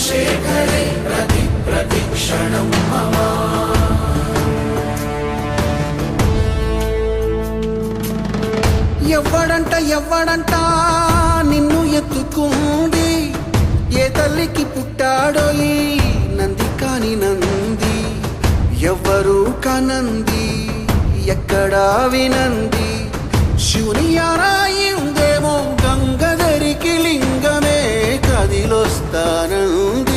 శివశేఖరే ప్రతిక్షణం మమ. ఎవ్వడంట నిన్ను ఎత్తుకుంది, ఏ తల్లికి పుట్టాడో ఈ నంది కాని నంది. ఎవ్వరూ కానంది ఎక్కడా వినంది, శివుని ఆరాయిందేమో గంగధరికి లింగమే కదిలొస్తానంది.